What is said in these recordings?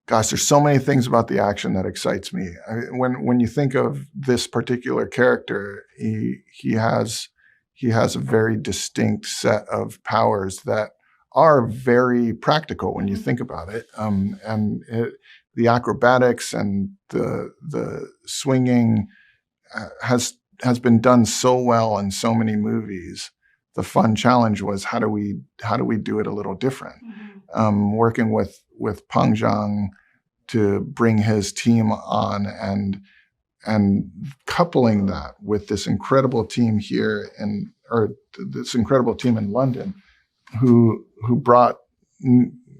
gosh, there's so many things about the action that excites me. When you think of this particular character, he has a very distinct set of powers that are very practical when you think about it. The acrobatics and the swinging has been done so well in so many movies. The fun challenge was how do we do it a little different? Working with Peng Zhang to bring his team on and coupling that with this incredible team here this incredible team in London who brought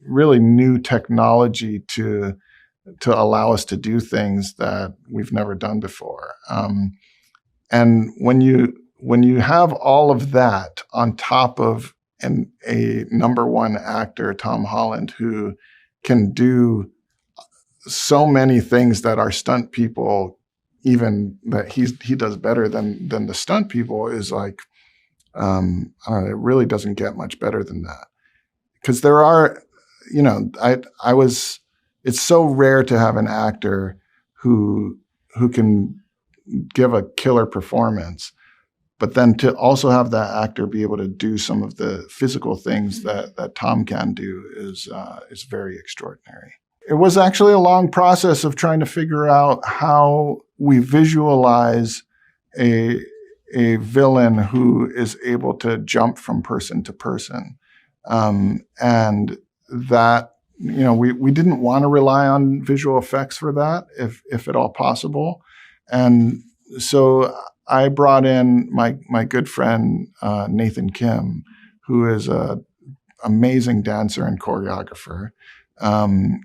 really new technology to allow us to do things that we've never done before. And when you have all of that on top of a #1 actor, Tom Holland, who can do so many things that our stunt people, even that he does better than the stunt people, is like, I don't know, it really doesn't get much better than that. Because there are, it's so rare to have an actor who can give a killer performance, but then to also have that actor be able to do some of the physical things that Tom can do is very extraordinary. It was actually a long process of trying to figure out how we visualize a villain who is able to jump from person to person. And that, we didn't want to rely on visual effects for that, if at all possible. And so I brought in my good friend, Nathan Kim, who is an amazing dancer and choreographer. I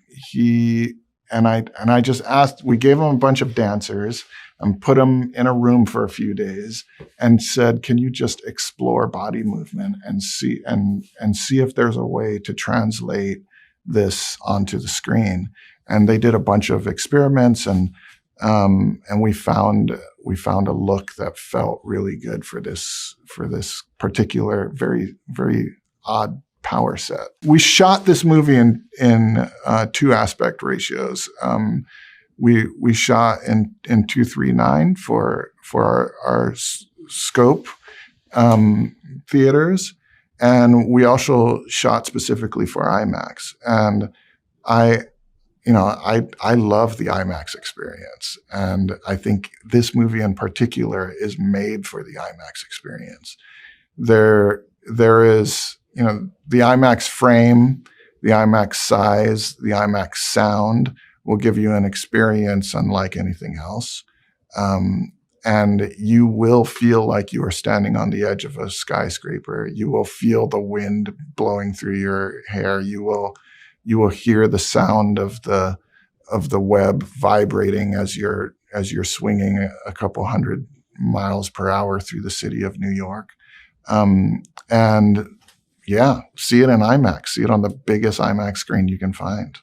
just asked, we gave him a bunch of dancers and put them in a room for a few days and said, can you just explore body movement and see if there's a way to translate this onto the screen? And they did a bunch of experiments and we found a look that felt really good for this particular very, very odd power set. We shot this movie in 2 aspect ratios. We shot in 2:3:9 for our scope theaters, and we also shot specifically for IMAX. And I love the IMAX experience, and I think this movie in particular is made for the IMAX experience. There is, the IMAX frame, the IMAX size, the IMAX sound will give you an experience unlike anything else. And you will feel like you are standing on the edge of a skyscraper. You will feel the wind blowing through your hair. You will hear the sound of the web vibrating as you're swinging a couple 100 miles per hour through the city of New York. And yeah, see it in IMAX. See it on the biggest IMAX screen you can find.